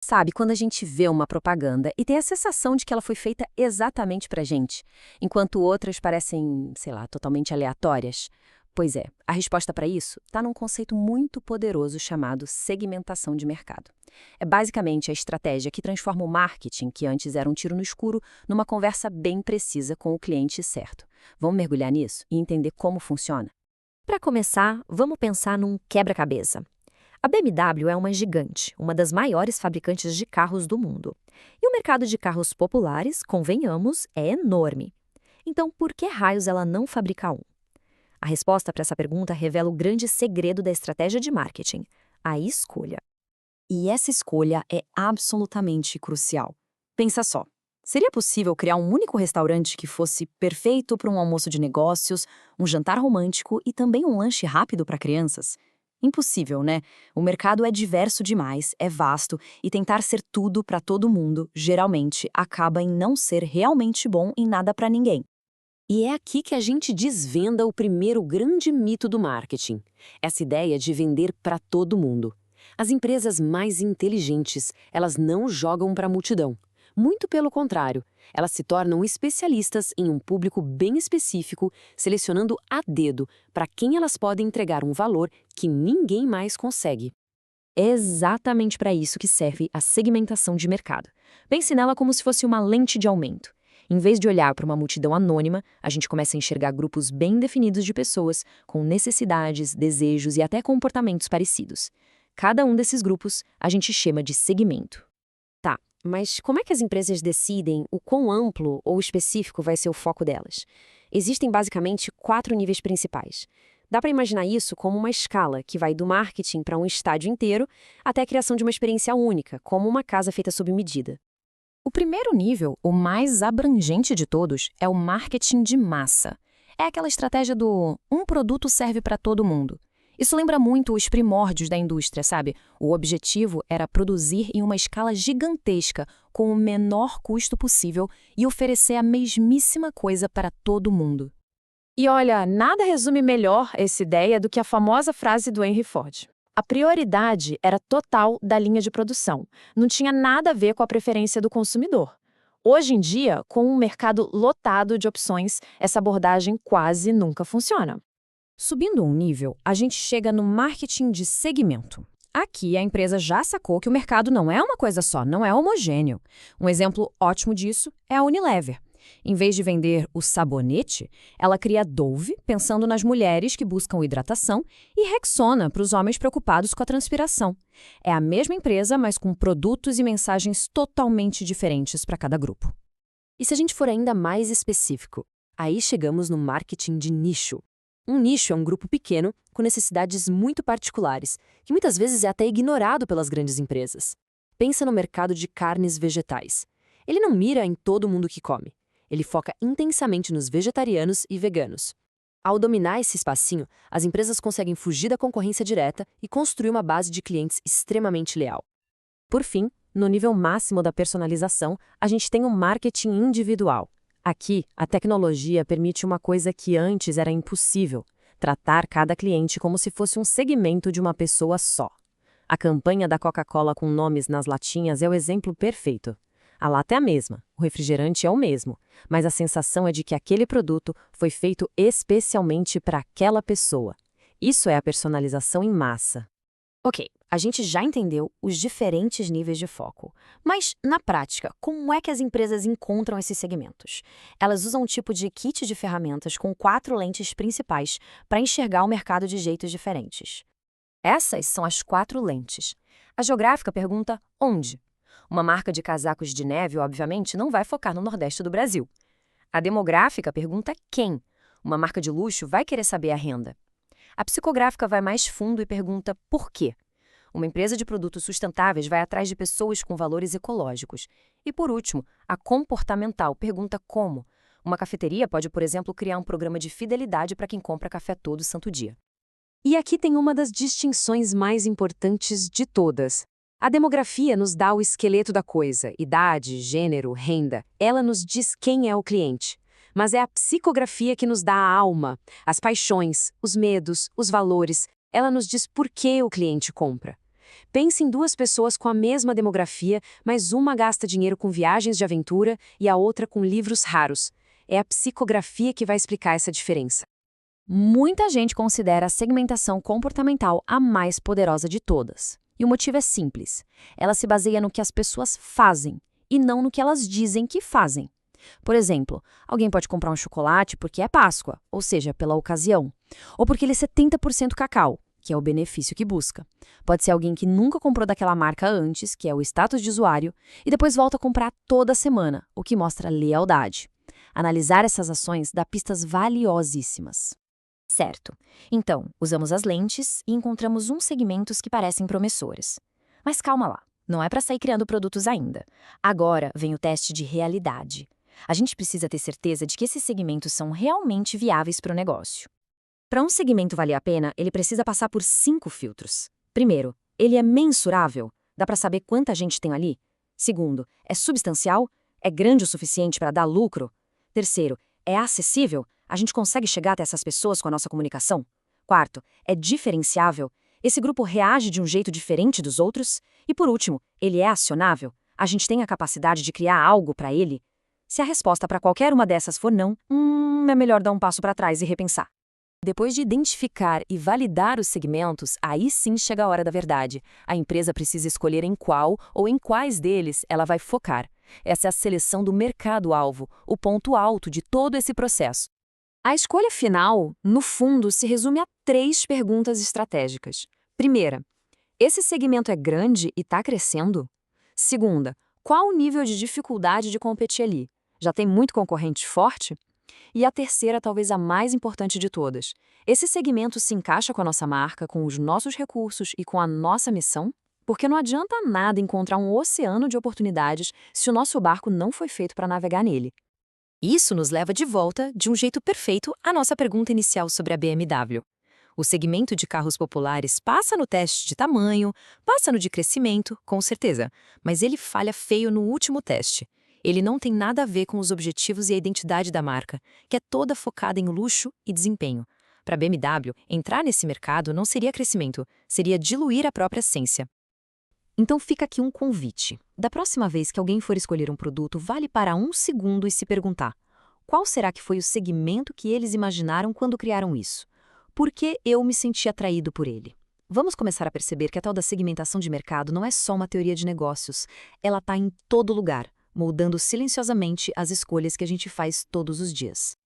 Sabe, quando a gente vê uma propaganda e tem a sensação de que ela foi feita exatamente pra gente, enquanto outras parecem, sei lá, totalmente aleatórias? Pois é, a resposta para isso está num conceito muito poderoso chamado segmentação de mercado. É basicamente a estratégia que transforma o marketing, que antes era um tiro no escuro, numa conversa bem precisa com o cliente certo. Vamos mergulhar nisso e entender como funciona? Para começar, vamos pensar num quebra-cabeça. A BMW é uma gigante, uma das maiores fabricantes de carros do mundo. E o mercado de carros populares, convenhamos, é enorme. Então, por que raios ela não fabrica um? A resposta para essa pergunta revela o grande segredo da estratégia de marketing: a escolha. E essa escolha é absolutamente crucial. Pensa só. Seria possível criar um único restaurante que fosse perfeito para um almoço de negócios, um jantar romântico e também um lanche rápido para crianças? Impossível, né? O mercado é diverso demais, é vasto, e tentar ser tudo para todo mundo, geralmente, acaba em não ser realmente bom em nada para ninguém. E é aqui que a gente desvenda o primeiro grande mito do marketing, essa ideia de vender para todo mundo. As empresas mais inteligentes, elas não jogam para a multidão. Muito pelo contrário, elas se tornam especialistas em um público bem específico, selecionando a dedo para quem elas podem entregar um valor que ninguém mais consegue. É exatamente para isso que serve a segmentação de mercado. Pense nela como se fosse uma lente de aumento. Em vez de olhar para uma multidão anônima, a gente começa a enxergar grupos bem definidos de pessoas, com necessidades, desejos e até comportamentos parecidos. Cada um desses grupos a gente chama de segmento. Tá, mas como é que as empresas decidem o quão amplo ou específico vai ser o foco delas? Existem basicamente 4 níveis principais. Dá para imaginar isso como uma escala que vai do marketing para um estádio inteiro até a criação de uma experiência única, como uma casa feita sob medida. O primeiro nível, o mais abrangente de todos, é o marketing de massa. É aquela estratégia do um produto serve para todo mundo. Isso lembra muito os primórdios da indústria, sabe? O objetivo era produzir em uma escala gigantesca, com o menor custo possível e oferecer a mesmíssima coisa para todo mundo. E olha, nada resume melhor essa ideia do que a famosa frase do Henry Ford. A prioridade era total da linha de produção. Não tinha nada a ver com a preferência do consumidor. Hoje em dia, com um mercado lotado de opções, essa abordagem quase nunca funciona. Subindo um nível, a gente chega no marketing de segmento. Aqui, a empresa já sacou que o mercado não é uma coisa só, não é homogêneo. Um exemplo ótimo disso é a Unilever. Em vez de vender o sabonete, ela cria Dove, pensando nas mulheres que buscam hidratação, e Rexona para os homens preocupados com a transpiração. É a mesma empresa, mas com produtos e mensagens totalmente diferentes para cada grupo. E se a gente for ainda mais específico, aí chegamos no marketing de nicho. Um nicho é um grupo pequeno, com necessidades muito particulares, que muitas vezes é até ignorado pelas grandes empresas. Pensa no mercado de carnes vegetais. Ele não mira em todo mundo que come. Ele foca intensamente nos vegetarianos e veganos. Ao dominar esse espacinho, as empresas conseguem fugir da concorrência direta e construir uma base de clientes extremamente leal. Por fim, no nível máximo da personalização, a gente tem o marketing individual. Aqui, a tecnologia permite uma coisa que antes era impossível: tratar cada cliente como se fosse um segmento de uma pessoa só. A campanha da Coca-Cola com nomes nas latinhas é o exemplo perfeito. A lata é a mesma, o refrigerante é o mesmo, mas a sensação é de que aquele produto foi feito especialmente para aquela pessoa. Isso é a personalização em massa. Ok, a gente já entendeu os diferentes níveis de foco. Mas, na prática, como é que as empresas encontram esses segmentos? Elas usam um tipo de kit de ferramentas com 4 lentes principais para enxergar o mercado de jeitos diferentes. Essas são as 4 lentes. A geográfica pergunta onde. Uma marca de casacos de neve, obviamente, não vai focar no Nordeste do Brasil. A demográfica pergunta quem. Uma marca de luxo vai querer saber a renda. A psicográfica vai mais fundo e pergunta por quê. Uma empresa de produtos sustentáveis vai atrás de pessoas com valores ecológicos. E, por último, a comportamental pergunta como. Uma cafeteria pode, por exemplo, criar um programa de fidelidade para quem compra café todo santo dia. E aqui tem uma das distinções mais importantes de todas. A demografia nos dá o esqueleto da coisa, idade, gênero, renda. Ela nos diz quem é o cliente. Mas é a psicografia que nos dá a alma, as paixões, os medos, os valores. Ela nos diz por que o cliente compra. Pense em duas pessoas com a mesma demografia, mas uma gasta dinheiro com viagens de aventura e a outra com livros raros. É a psicografia que vai explicar essa diferença. Muita gente considera a segmentação comportamental a mais poderosa de todas. E o motivo é simples. Ela se baseia no que as pessoas fazem e não no que elas dizem que fazem. Por exemplo, alguém pode comprar um chocolate porque é Páscoa, ou seja, pela ocasião, ou porque ele é 70% cacau, que é o benefício que busca. Pode ser alguém que nunca comprou daquela marca antes, que é o status de usuário, e depois volta a comprar toda semana, o que mostra lealdade. Analisar essas ações dá pistas valiosíssimas. Certo. Então, usamos as lentes e encontramos uns segmentos que parecem promissores. Mas calma lá, não é para sair criando produtos ainda. Agora vem o teste de realidade. A gente precisa ter certeza de que esses segmentos são realmente viáveis para o negócio. Para um segmento valer a pena, ele precisa passar por 5 filtros. Primeiro, ele é mensurável? Dá para saber quanta gente tem ali? Segundo, é substancial? É grande o suficiente para dar lucro? Terceiro, é acessível? A gente consegue chegar até essas pessoas com a nossa comunicação? Quarto, é diferenciável? Esse grupo reage de um jeito diferente dos outros? E por último, ele é acionável? A gente tem a capacidade de criar algo para ele? Se a resposta para qualquer uma dessas for não, é melhor dar um passo para trás e repensar. Depois de identificar e validar os segmentos, aí sim chega a hora da verdade. A empresa precisa escolher em qual ou em quais deles ela vai focar. Essa é a seleção do mercado-alvo, o ponto alto de todo esse processo. A escolha final, no fundo, se resume a 3 perguntas estratégicas. Primeira, esse segmento é grande e está crescendo? Segunda, qual o nível de dificuldade de competir ali? Já tem muito concorrente forte? E a terceira, talvez a mais importante de todas. Esse segmento se encaixa com a nossa marca, com os nossos recursos e com a nossa missão? Porque não adianta nada encontrar um oceano de oportunidades se o nosso barco não foi feito para navegar nele. Isso nos leva de volta, de um jeito perfeito, à nossa pergunta inicial sobre a BMW. O segmento de carros populares passa no teste de tamanho, passa no de crescimento, com certeza, mas ele falha feio no último teste. Ele não tem nada a ver com os objetivos e a identidade da marca, que é toda focada em luxo e desempenho. Para a BMW, entrar nesse mercado não seria crescimento, seria diluir a própria essência. Então fica aqui um convite. Da próxima vez que alguém for escolher um produto, vale parar 1 segundo e se perguntar: qual será que foi o segmento que eles imaginaram quando criaram isso? Por que eu me senti atraído por ele? Vamos começar a perceber que a tal da segmentação de mercado não é só uma teoria de negócios. Ela está em todo lugar, moldando silenciosamente as escolhas que a gente faz todos os dias.